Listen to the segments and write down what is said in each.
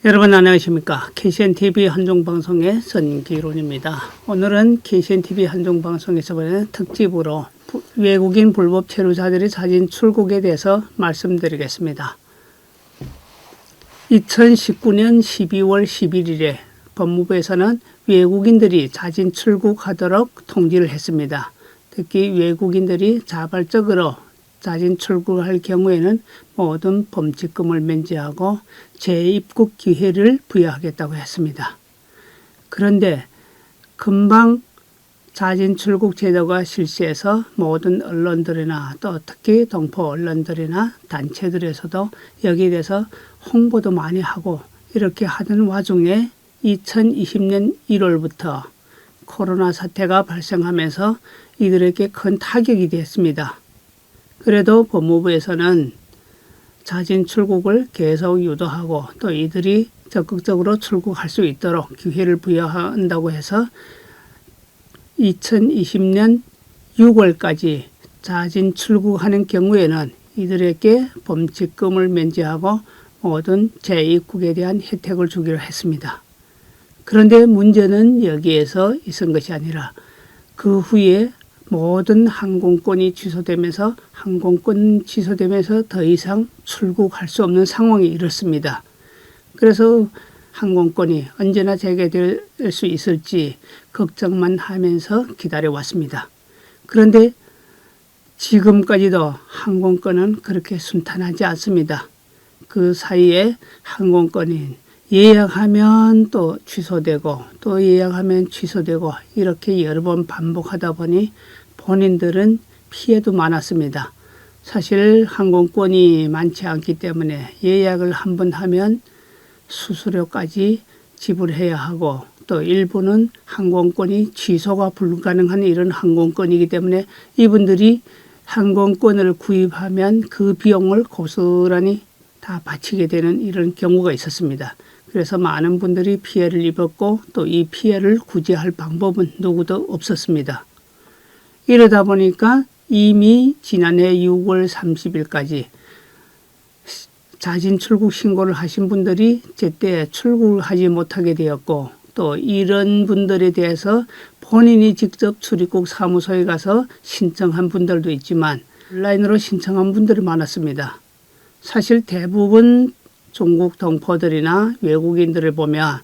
여러분 안녕하십니까. KCNTV 한중방송의 선기론입니다. 오늘은 KCNTV 한중방송에서 보내는 특집으로 외국인 불법 체류자들의 사진 출국에 대해서 말씀드리겠습니다. 2019년 12월 11일에 법무부에서는 외국인들이 자진 출국하도록 통지를 했습니다. 특히 외국인들이 자발적으로 자진 출국할 경우에는 모든 범칙금을 면제하고 재입국 기회를 부여하겠다고 했습니다. 그런데 금방 자진 출국 제도가 실시해서 모든 언론들이나 또 특히 동포 언론들이나 단체들에서도 여기에 대해서 홍보도 많이 하고 이렇게 하던 와중에 2020년 1월부터 코로나 사태가 발생하면서 이들에게 큰 타격이 됐습니다. 그래도 법무부에서는 자진 출국을 계속 유도하고 또 이들이 적극적으로 출국할 수 있도록 기회를 부여한다고 해서 2020년 6월까지 자진 출국하는 경우에는 이들에게 범칙금을 면제하고 모든 재입국에 대한 혜택을 주기로 했습니다. 그런데 문제는 여기에서 있은 것이 아니라 그 후에 모든 항공권이 취소되면서 더 이상 출국할 수 없는 상황이 이렇습니다. 그래서 항공권이 언제나 재개될 수 있을지 걱정만 하면서 기다려왔습니다. 그런데 지금까지도 항공권은 그렇게 순탄하지 않습니다. 그 사이에 항공권이 예약하면 또 취소되고 또 예약하면 취소되고 이렇게 여러 번 반복하다 보니 본인들은 피해도 많았습니다. 사실 항공권이 많지 않기 때문에 예약을 한번 하면 수수료까지 지불해야 하고 또 일부는 항공권이 취소가 불가능한 이런 항공권이기 때문에 이분들이 항공권을 구입하면 그 비용을 고스란히 다 바치게 되는 이런 경우가 있었습니다. 그래서 많은 분들이 피해를 입었고 또 이 피해를 구제할 방법은 누구도 없었습니다. 이러다 보니까 이미 지난해 6월 30일까지 자진 출국 신고를 하신 분들이 제때 출국을 하지 못하게 되었고 또 이런 분들에 대해서 본인이 직접 출입국 사무소에 가서 신청한 분들도 있지만 온라인으로 신청한 분들이 많았습니다. 사실 대부분 중국 동포들이나 외국인들을 보면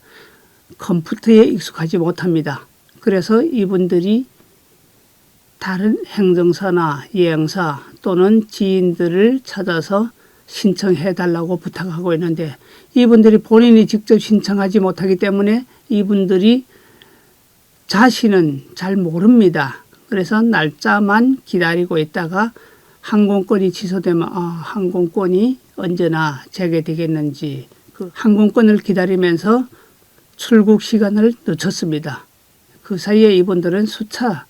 컴퓨터에 익숙하지 못합니다. 그래서 이분들이 다른 행정사나 여행사 또는 지인들을 찾아서 신청해 달라고 부탁하고 있는데 이분들이 본인이 직접 신청하지 못하기 때문에 이분들이 자신은 잘 모릅니다. 그래서 날짜만 기다리고 있다가 항공권이 취소되면 항공권이 언제나 재개되겠는지 그 항공권을 기다리면서 출국 시간을 늦췄습니다. 그 사이에 이분들은 수차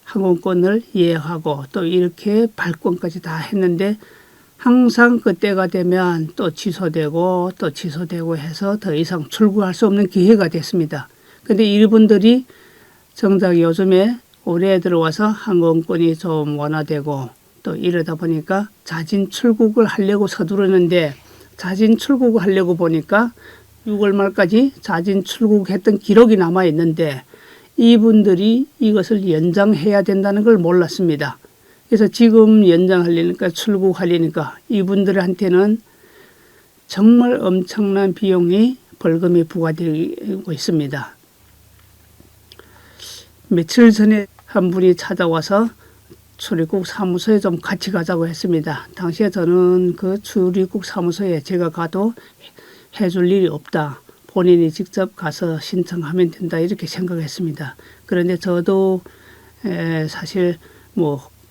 항공권을 예약하고 또 이렇게 발권까지 다 했는데 항상 그때가 되면 또 취소되고 해서 더 이상 출국할 수 없는 기회가 됐습니다. 그런데 이분들이 정작 요즘에 올해 들어와서 항공권이 좀 완화되고 또 이러다 보니까 자진 출국을 하려고 서두르는데 자진 출국을 하려고 보니까 6월 말까지 자진 출국했던 기록이 남아 있는데 이분들이 이것을 연장해야 된다는 걸 몰랐습니다. 그래서 지금 연장하려니까 출국하려니까 이분들한테는 정말 엄청난 비용이 벌금이 부과되고 있습니다. 며칠 전에 한 분이 찾아와서 출입국 사무소에 좀 같이 가자고 했습니다. 당시에 저는 그 출입국 사무소에 제가 가도 해줄 일이 없다. 본인이 직접 가서 신청하면 된다 이렇게 생각했습니다. 그런데 저도 사실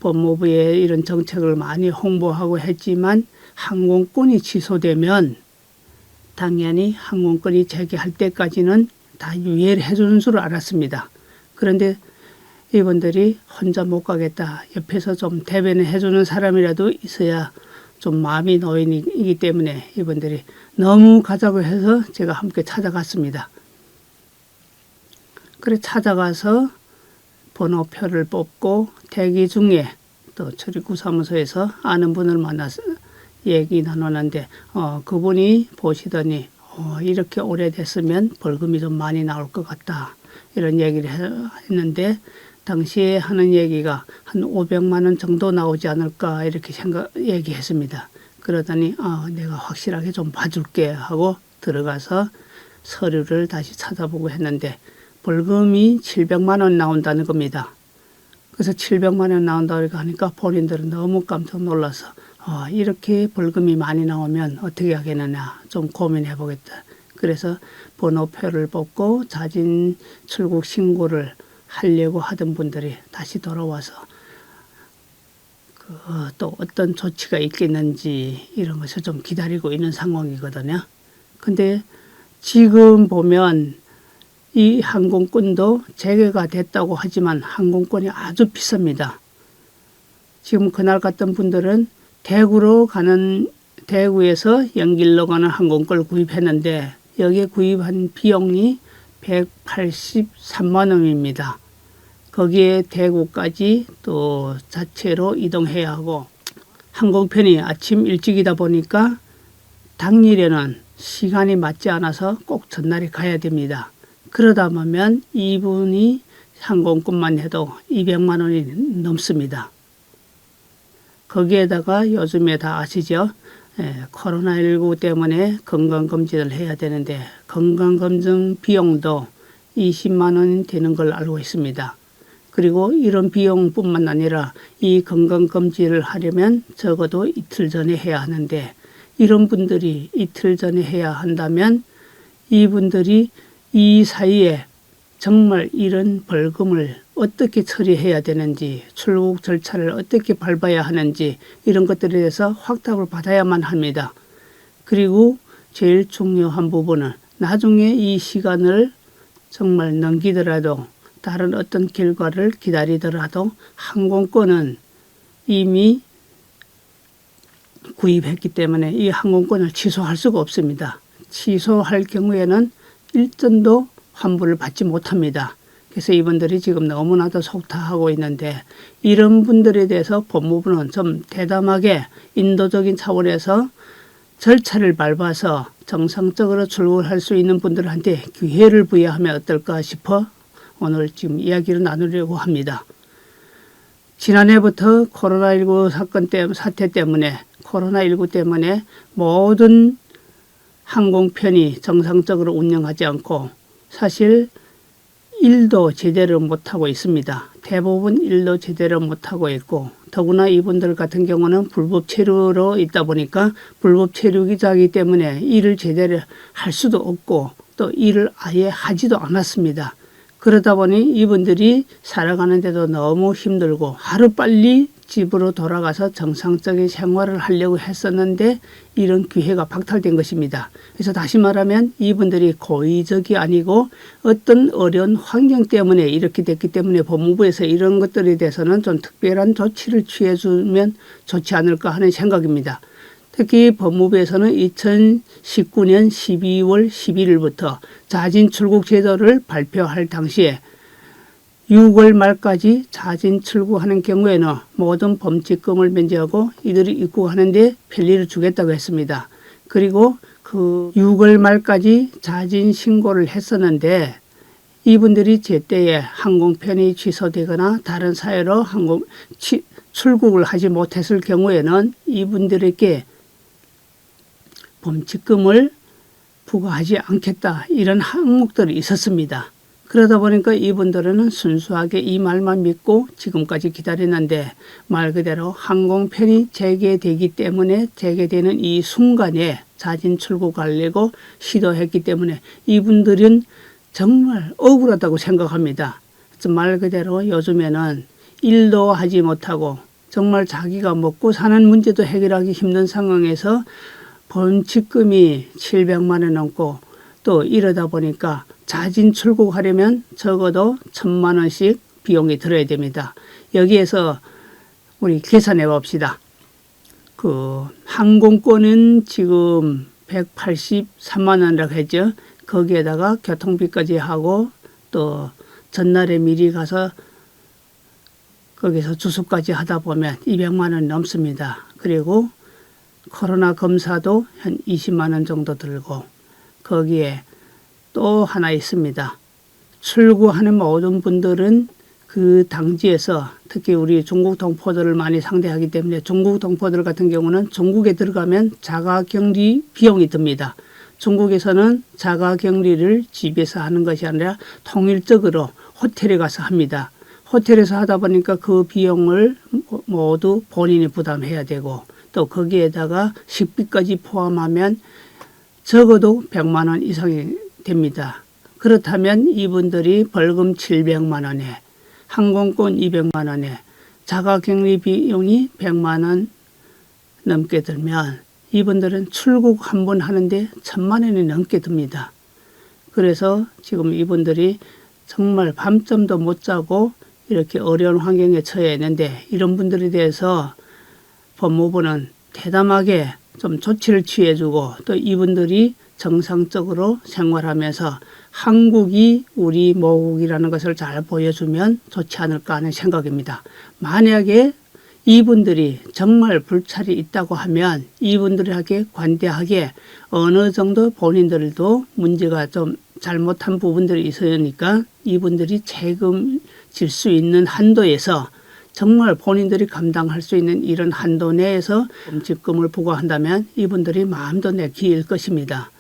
법무부에 이런 정책을 많이 홍보하고 했지만 항공권이 취소되면 당연히 항공권이 재개할 때까지는 다 유예를 해주는 줄 알았습니다. 그런데 이분들이 혼자 못 가겠다. 옆에서 좀 대변을 해주는 사람이라도 있어야 좀 마음이 놓이기 때문에 이분들이 너무 가자고 해서 제가 함께 찾아갔습니다. 그래 찾아가서 번호표를 뽑고 대기 중에 또 출입국 사무소에서 아는 분을 만나서 얘기 나누는데 그분이 보시더니 이렇게 오래됐으면 벌금이 좀 많이 나올 것 같다. 이런 얘기를 했는데 당시에 하는 얘기가 한 500만 원 정도 나오지 않을까 이렇게 얘기했습니다. 그러더니 내가 확실하게 좀 봐줄게 하고 들어가서 서류를 다시 찾아보고 했는데 벌금이 700만 원 나온다는 겁니다. 그래서 700만 원 나온다고 하니까 본인들은 너무 깜짝 놀라서 이렇게 벌금이 많이 나오면 어떻게 하겠느냐 좀 고민해 보겠다. 그래서 번호표를 뽑고 자진 출국 신고를 하려고 하던 분들이 다시 돌아와서 또 어떤 조치가 있겠는지 이런 것을 좀 기다리고 있는 상황이거든요. 근데 지금 보면 이 항공권도 재개가 됐다고 하지만 항공권이 아주 비쌉니다. 지금 그날 갔던 분들은 대구에서 연길로 가는 항공권을 구입했는데 여기에 구입한 비용이 183만 원입니다. 거기에 대구까지 또 자체로 이동해야 하고 항공편이 아침 일찍이다 보니까 당일에는 시간이 맞지 않아서 꼭 전날에 가야 됩니다. 그러다 보면 이분이 항공권만 해도 200만 원이 넘습니다. 거기에다가 요즘에 다 아시죠? 코로나19 때문에 건강검진을 해야 되는데 건강검진 비용도 20만 원 되는 걸 알고 있습니다. 그리고 이런 비용뿐만 아니라 이 건강검진을 하려면 적어도 이틀 전에 해야 하는데 이런 분들이 이틀 전에 해야 한다면 이분들이 이 사이에 정말 이런 벌금을 어떻게 처리해야 되는지 출국 절차를 어떻게 밟아야 하는지 이런 것들에 대해서 확답을 받아야만 합니다. 그리고 제일 중요한 부분은 나중에 이 시간을 정말 넘기더라도 다른 어떤 결과를 기다리더라도 항공권은 이미 구입했기 때문에 이 항공권을 취소할 수가 없습니다. 취소할 경우에는 일전도 환불을 받지 못합니다. 그래서 이분들이 지금 너무나도 속타하고 있는데 이런 분들에 대해서 법무부는 좀 대담하게 인도적인 차원에서 절차를 밟아서 정상적으로 출국할 수 있는 분들한테 기회를 부여하면 어떨까 싶어 오늘 지금 이야기를 나누려고 합니다. 지난해부터 코로나19 사태 때문에 코로나19 때문에 모든 항공편이 정상적으로 운영하지 않고 사실 일도 제대로 못하고 있습니다. 대부분 일도 제대로 못하고 있고 더구나 이분들 같은 경우는 불법 체류로 있다 보니까 불법 체류자이기 때문에 일을 제대로 할 수도 없고 또 일을 아예 하지도 않았습니다. 그러다 보니 이분들이 살아가는 데도 너무 힘들고 하루빨리 집으로 돌아가서 정상적인 생활을 하려고 했었는데 이런 기회가 박탈된 것입니다. 그래서 다시 말하면 이분들이 고의적이 아니고 어떤 어려운 환경 때문에 이렇게 됐기 때문에 법무부에서 이런 것들에 대해서는 좀 특별한 조치를 취해주면 좋지 않을까 하는 생각입니다. 특히 법무부에서는 2019년 12월 11일부터 자진 출국 제도를 발표할 당시에 6월 말까지 자진 출국하는 경우에는 모든 범칙금을 면제하고 이들이 입국하는데 편리를 주겠다고 했습니다. 그리고 그 6월 말까지 자진 신고를 했었는데 이분들이 제때에 항공편이 취소되거나 다른 사유로 출국을 하지 못했을 경우에는 이분들에게 범칙금을 부과하지 않겠다 이런 항목들이 있었습니다. 그러다 보니까 이분들은 순수하게 이 말만 믿고 지금까지 기다렸는데 말 그대로 항공편이 재개되기 때문에 재개되는 이 순간에 자진 출국하려고 시도했기 때문에 이분들은 정말 억울하다고 생각합니다. 말 그대로 요즘에는 일도 하지 못하고 정말 자기가 먹고 사는 문제도 해결하기 힘든 상황에서 범칙금이 700만 원 넘고 또 이러다 보니까 자진 출국하려면 적어도 1,000만 원씩 비용이 들어야 됩니다. 여기에서 우리 계산해 봅시다. 그 항공권은 지금 183만 원이라고 했죠. 거기에다가 교통비까지 하고 또 전날에 미리 가서 거기서 주소까지 하다 보면 200만 원 넘습니다. 그리고 코로나 검사도 한 20만 원 정도 들고 거기에 또 하나 있습니다. 출국하는 모든 분들은 그 당지에서 특히 우리 중국 동포들을 많이 상대하기 때문에 중국 동포들 같은 경우는 중국에 들어가면 자가격리 비용이 듭니다. 중국에서는 자가격리를 집에서 하는 것이 아니라 통일적으로 호텔에 가서 합니다. 호텔에서 하다 보니까 그 비용을 모두 본인이 부담해야 되고 또 거기에다가 식비까지 포함하면 적어도 100만 원 이상이 됩니다. 그렇다면 이분들이 벌금 700만 원에 항공권 200만 원에 자가격리 비용이 100만 원 넘게 들면 이분들은 출국 한 번 하는데 1000만 원이 넘게 듭니다. 그래서 지금 이분들이 정말 밤잠도 못 자고 이렇게 어려운 환경에 처해 있는데 이런 분들에 대해서 법무부는 대담하게 좀 조치를 취해주고 또 이분들이 정상적으로 생활하면서 한국이 우리 모국이라는 것을 잘 보여주면 좋지 않을까 하는 생각입니다. 만약에 이분들이 정말 불찰이 있다고 하면 이분들에게 관대하게 어느 정도 본인들도 문제가 좀 잘못한 부분들이 있으니까 이분들이 책임질 수 있는 한도에서 정말 본인들이 감당할 수 있는 이런 한도 내에서 범칙금을 부과한다면 이분들이 마음도 내키일 것입니다.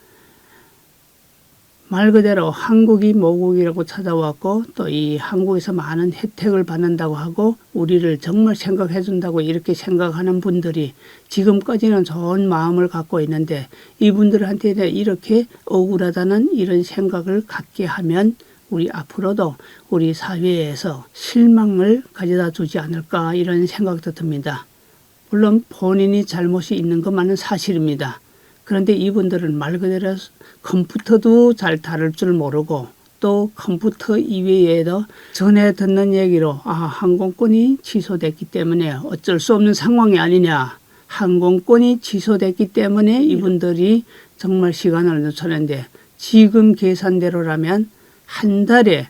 말 그대로 한국이 모국이라고 찾아왔고 또 이 한국에서 많은 혜택을 받는다고 하고 우리를 정말 생각해 준다고 이렇게 생각하는 분들이 지금까지는 좋은 마음을 갖고 있는데 이분들한테 이렇게 억울하다는 이런 생각을 갖게 하면 우리 앞으로도 우리 사회에서 실망을 가져다 주지 않을까 이런 생각도 듭니다. 물론 본인이 잘못이 있는 것만은 사실입니다. 그런데 이분들은 말 그대로 컴퓨터도 잘 다룰 줄 모르고 또 컴퓨터 이외에도 전에 듣는 얘기로 항공권이 취소됐기 때문에 어쩔 수 없는 상황이 아니냐. 항공권이 취소됐기 때문에 이분들이 정말 시간을 늦췄는데 지금 계산대로라면 한 달에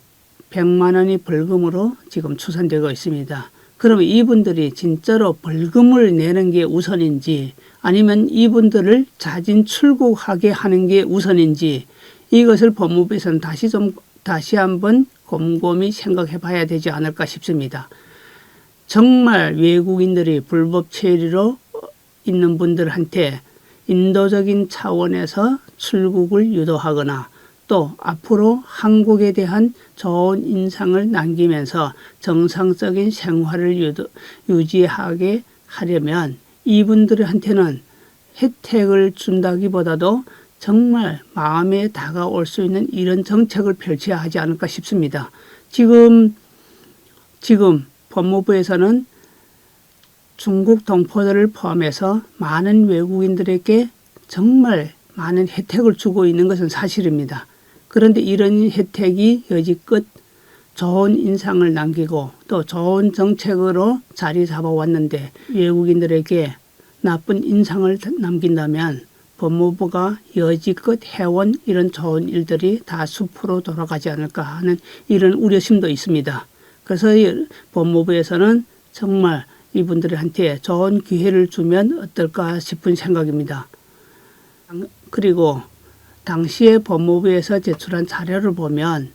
100만 원이 벌금으로 지금 추산되고 있습니다. 그러면 이분들이 진짜로 벌금을 내는 게 우선인지 아니면 이분들을 자진 출국하게 하는 게 우선인지 이것을 법무부에서는 다시 한번 곰곰이 생각해 봐야 되지 않을까 싶습니다. 정말 외국인들이 불법 체류로 있는 분들한테 인도적인 차원에서 출국을 유도하거나 또 앞으로 한국에 대한 좋은 인상을 남기면서 정상적인 생활을 유지하게 하려면 이분들한테는 혜택을 준다기보다도 정말 마음에 다가올 수 있는 이런 정책을 펼쳐야 하지 않을까 싶습니다. 지금 법무부에서는 중국 동포들을 포함해서 많은 외국인들에게 정말 많은 혜택을 주고 있는 것은 사실입니다. 그런데 이런 혜택이 여지껏 좋은 인상을 남기고 또 좋은 정책으로 자리 잡아왔는데 외국인들에게 나쁜 인상을 남긴다면 법무부가 여지껏 해온 이런 좋은 일들이 다 수포로 돌아가지 않을까 하는 이런 우려심도 있습니다. 그래서 법무부에서는 정말 이분들한테 좋은 기회를 주면 어떨까 싶은 생각입니다. 그리고 당시에 법무부에서 제출한 자료를 보면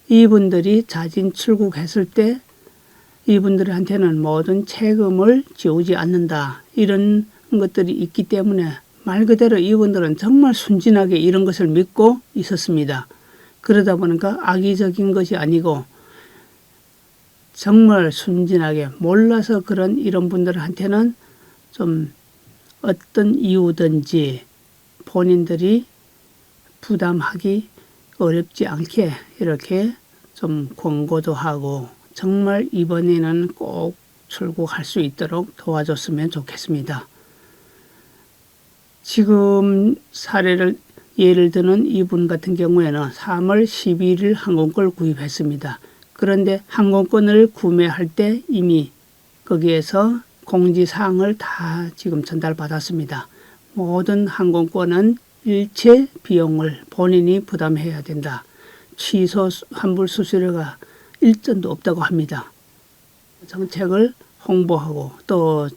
이분들이 자진 출국했을 때 이분들한테는 모든 책임을 지우지 않는다. 이런 것들이 있기 때문에 말 그대로 이분들은 정말 순진하게 이런 것을 믿고 있었습니다. 그러다 보니까 악의적인 것이 아니고 정말 순진하게 몰라서 그런 이런 분들한테는 좀 어떤 이유든지 본인들이 부담하기 어렵지 않게 이렇게 좀 권고도 하고 정말 이번에는 꼭 출국할 수 있도록 도와줬으면 좋겠습니다. 지금 예를 드는 이분 같은 경우에는 3월 12일 항공권을 구입했습니다. 그런데 항공권을 구매할 때 이미 거기에서 공지사항을 다 지금 전달받았습니다. 모든 항공권은 일체 비용을 본인이 부담해야 된다. 취소 환불 수수료가 일전도 없다고 합니다. 정책을 홍보하고 또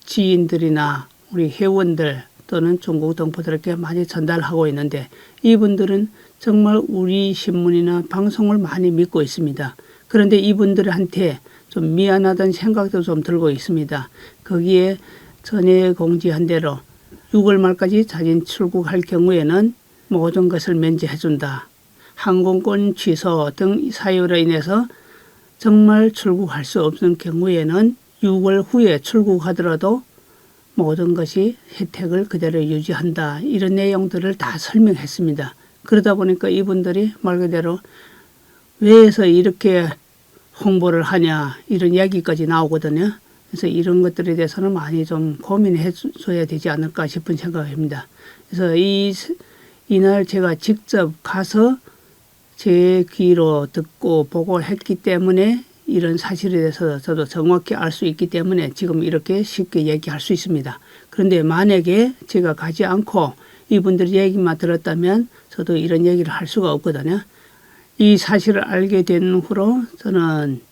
지인들이나 우리 회원들 또는 중국 동포들에게 많이 전달하고 있는데 이분들은 정말 우리 신문이나 방송을 많이 믿고 있습니다. 그런데 이분들한테 좀 미안하다는 생각도 좀 들고 있습니다. 거기에 전에 공지한 대로 6월 말까지 자진 출국할 경우에는 모든 것을 면제해준다. 항공권 취소 등 사유로 인해서 정말 출국할 수 없는 경우에는 6월 후에 출국하더라도 모든 것이 혜택을 그대로 유지한다. 이런 내용들을 다 설명했습니다. 그러다 보니까 이분들이 말 그대로 왜해서 이렇게 홍보를 하냐 이런 이야기까지 나오거든요. 그래서 이런 것들에 대해서는 많이 좀 고민해 줘야 되지 않을까 싶은 생각입니다. 그래서 이날 제가 직접 가서 제 귀로 듣고 보고 했기 때문에 이런 사실에 대해서 저도 정확히 알 수 있기 때문에 지금 이렇게 쉽게 얘기할 수 있습니다. 그런데 만약에 제가 가지 않고 이분들 얘기만 들었다면 저도 이런 얘기를 할 수가 없거든요. 이 사실을 알게 된 후로 저는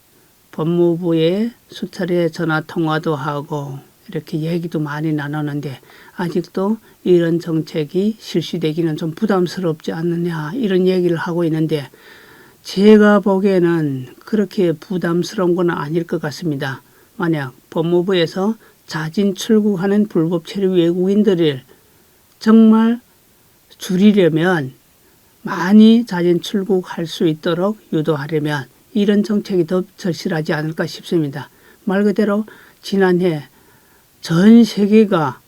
법무부에 수차례 전화 통화도 하고 이렇게 얘기도 많이 나누는데 아직도 이런 정책이 실시되기는 좀 부담스럽지 않느냐 이런 얘기를 하고 있는데 제가 보기에는 그렇게 부담스러운 건 아닐 것 같습니다. 만약 법무부에서 자진 출국하는 불법 체류 외국인들을 정말 줄이려면 많이 자진 출국할 수 있도록 유도하려면 이런 정책이 더 절실하지 않을까 싶습니다. 말 그대로 지난해 전 세계가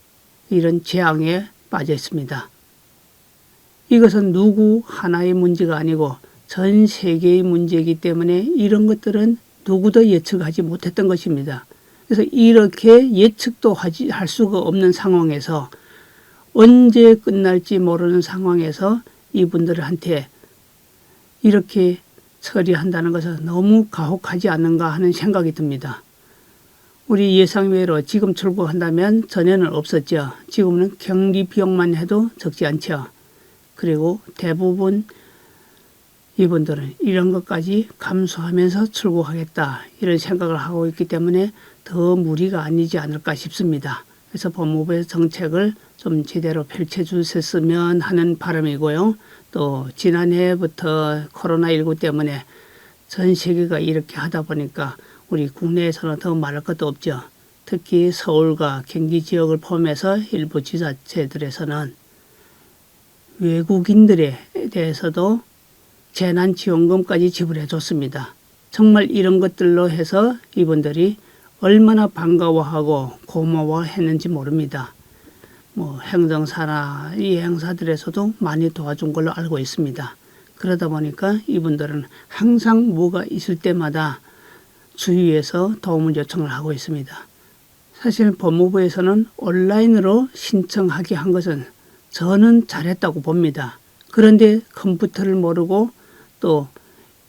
이런 재앙에 빠져 있습니다. 이것은 누구 하나의 문제가 아니고 전 세계의 문제이기 때문에 이런 것들은 누구도 예측하지 못했던 것입니다. 그래서 이렇게 예측도 할 수가 없는 상황에서 언제 끝날지 모르는 상황에서 이분들한테 이렇게 처리한다는 것은 너무 가혹하지 않는가 하는 생각이 듭니다. 우리 예상외로 지금 출국한다면 전에는 없었죠. 지금은 격리 비용만 해도 적지 않죠. 그리고 대부분 이분들은 이런 것까지 감수하면서 출국하겠다 이런 생각을 하고 있기 때문에 더 무리가 아니지 않을까 싶습니다. 그래서 법무부의 정책을 좀 제대로 펼쳐주셨으면 하는 바람이고요. 또 지난해부터 코로나19 때문에 전 세계가 이렇게 하다 보니까 우리 국내에서는 더 말할 것도 없죠. 특히 서울과 경기 지역을 포함해서 일부 지자체들에서는 외국인들에 대해서도 재난지원금까지 지불해 줬습니다. 정말 이런 것들로 해서 이분들이 얼마나 반가워하고 고마워했는지 모릅니다. 행정사나 이 행사들에서도 많이 도와준 걸로 알고 있습니다. 그러다 보니까 이분들은 항상 뭐가 있을 때마다 주위에서 도움을 요청을 하고 있습니다. 사실 법무부에서는 온라인으로 신청하게 한 것은 저는 잘했다고 봅니다. 그런데 컴퓨터를 모르고 또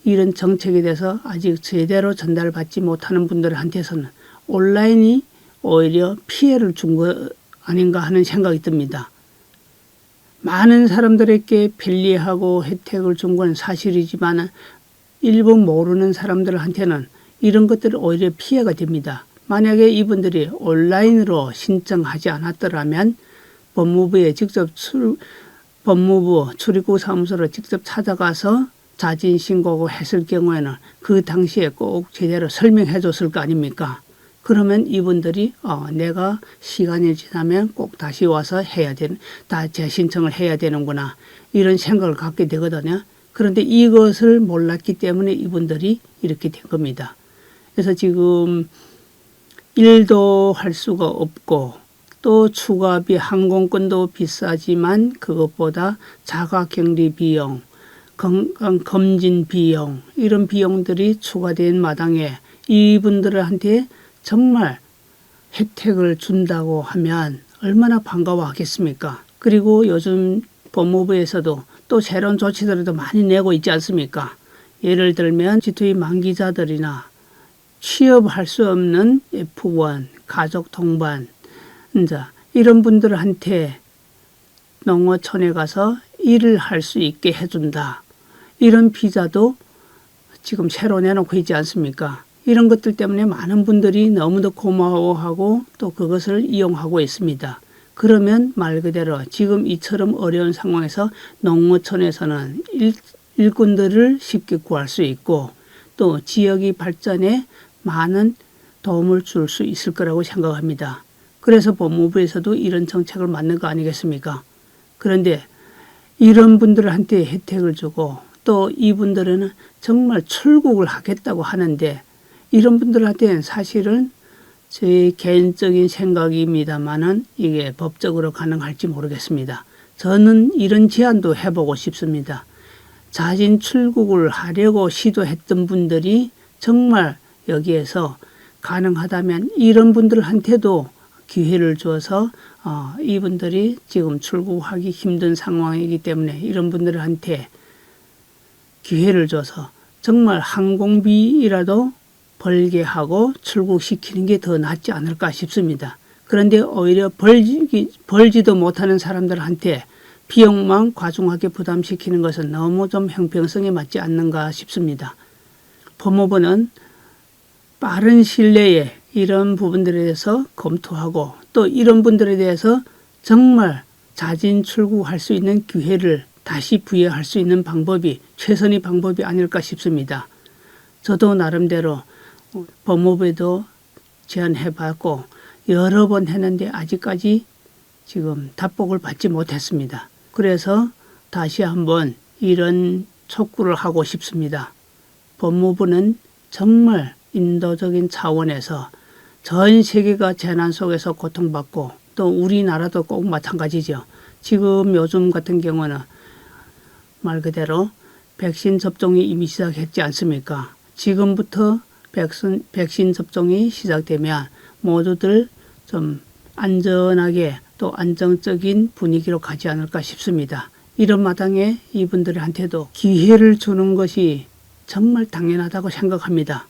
이런 정책에 대해서 아직 제대로 전달받지 못하는 분들한테서는 온라인이 오히려 피해를 준 거 아닌가 하는 생각이 듭니다. 많은 사람들에게 편리하고 혜택을 준 건 사실이지만 일부 모르는 사람들한테는 이런 것들이 오히려 피해가 됩니다. 만약에 이분들이 온라인으로 신청하지 않았더라면 법무부 출입국 사무소를 직접 찾아가서 자진 신고를 했을 경우에는 그 당시에 꼭 제대로 설명해 줬을 거 아닙니까? 그러면 이분들이 내가 시간이 지나면 꼭 다시 와서 다 재신청을 해야 되는구나 이런 생각을 갖게 되거든요. 그런데 이것을 몰랐기 때문에 이분들이 이렇게 된 겁니다. 그래서 지금 일도 할 수가 없고 또 추가비 항공권도 비싸지만 그것보다 자가격리 비용, 건강검진 비용 이런 비용들이 추가된 마당에 이분들한테 정말 혜택을 준다고 하면 얼마나 반가워하겠습니까? 그리고 요즘 법무부에서도 또 새로운 조치들도 많이 내고 있지 않습니까? 예를 들면 G2 만기자들이나 취업할 수 없는 F1, 가족 동반, 이런 분들한테 농어촌에 가서 일을 할 수 있게 해준다. 이런 비자도 지금 새로 내놓고 있지 않습니까? 이런 것들 때문에 많은 분들이 너무도 고마워하고 또 그것을 이용하고 있습니다. 그러면 말 그대로 지금 이처럼 어려운 상황에서 농어촌에서는 일꾼들을 쉽게 구할 수 있고 또 지역의 발전에 많은 도움을 줄 수 있을 거라고 생각합니다. 그래서 법무부에서도 이런 정책을 만든 거 아니겠습니까? 그런데 이런 분들한테 혜택을 주고 또 이분들은 정말 출국을 하겠다고 하는데 이런 분들한테는 사실은 제 개인적인 생각입니다만은 이게 법적으로 가능할지 모르겠습니다. 저는 이런 제안도 해보고 싶습니다. 자진 출국을 하려고 시도했던 분들이 정말 여기에서 가능하다면 이런 분들한테도 기회를 줘서 이분들이 지금 출국하기 힘든 상황이기 때문에 이런 분들한테 기회를 줘서 정말 항공비라도 벌게 하고 출국시키는 게 더 낫지 않을까 싶습니다. 그런데 오히려 벌지도 못하는 사람들한테 비용만 과중하게 부담시키는 것은 너무 좀 형평성에 맞지 않는가 싶습니다. 법무부는 빠른 시일 내에 이런 부분들에 대해서 검토하고 또 이런 분들에 대해서 정말 자진 출국할 수 있는 기회를 다시 부여할 수 있는 방법이 최선의 방법이 아닐까 싶습니다. 저도 나름대로 법무부에도 제안해봤고 여러 번 했는데 아직까지 지금 답복을 받지 못했습니다. 그래서 다시 한번 이런 촉구를 하고 싶습니다. 법무부는 정말 인도적인 차원에서 전 세계가 재난 속에서 고통받고 또 우리나라도 꼭 마찬가지죠. 지금 요즘 같은 경우는 말 그대로 백신 접종이 이미 시작했지 않습니까? 지금부터 백신 접종이 시작되면 모두들 좀 안전하게 또 안정적인 분위기로 가지 않을까 싶습니다. 이런 마당에 이분들한테도 기회를 주는 것이 정말 당연하다고 생각합니다.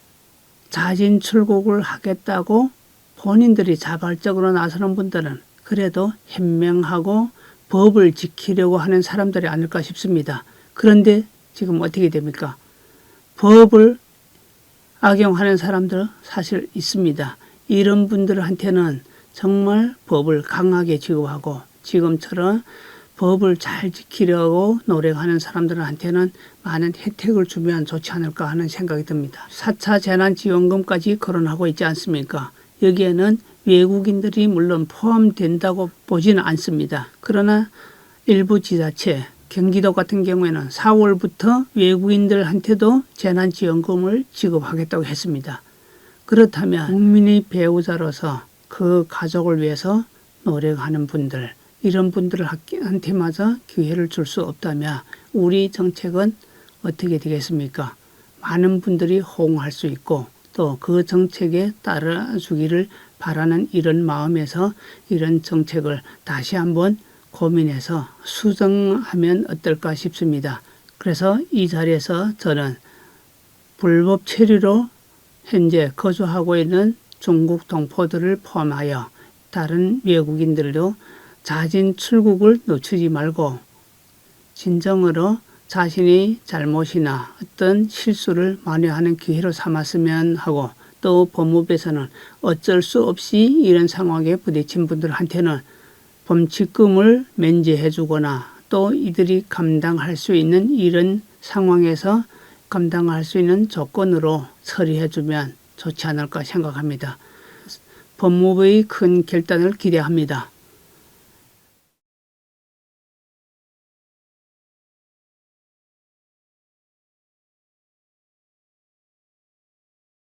자진 출국을 하겠다고 본인들이 자발적으로 나서는 분들은 그래도 현명하고 법을 지키려고 하는 사람들이 아닐까 싶습니다. 그런데 지금 어떻게 됩니까? 법을 악용하는 사람들 사실 있습니다. 이런 분들한테는 정말 법을 강하게 지구하고 지금처럼 법을 잘 지키려고 노력하는 사람들한테는 많은 혜택을 주면 좋지 않을까 하는 생각이 듭니다. 4차 재난지원금까지 거론하고 있지 않습니까? 여기에는 외국인들이 물론 포함된다고 보지는 않습니다. 그러나 일부 지자체, 경기도 같은 경우에는 4월부터 외국인들한테도 재난지원금을 지급하겠다고 했습니다. 그렇다면 국민의 배우자로서 그 가족을 위해서 노력하는 분들, 이런 분들한테마저 기회를 줄 수 없다면 우리 정책은 어떻게 되겠습니까? 많은 분들이 호응할 수 있고 또 그 정책에 따라주기를 바라는 이런 마음에서 이런 정책을 다시 한번 고민해서 수정하면 어떨까 싶습니다. 그래서 이 자리에서 저는 불법 체류로 현재 거주하고 있는 중국 동포들을 포함하여 다른 외국인들도 자진 출국을 늦추지 말고 진정으로 자신의 잘못이나 어떤 실수를 만회하는 기회로 삼았으면 하고 또 법무부에서는 어쩔 수 없이 이런 상황에 부딪힌 분들한테는 범칙금을 면제해 주거나 또 이들이 감당할 수 있는 이런 상황에서 감당할 수 있는 조건으로 처리해 주면 좋지 않을까 생각합니다. 법무부의 큰 결단을 기대합니다.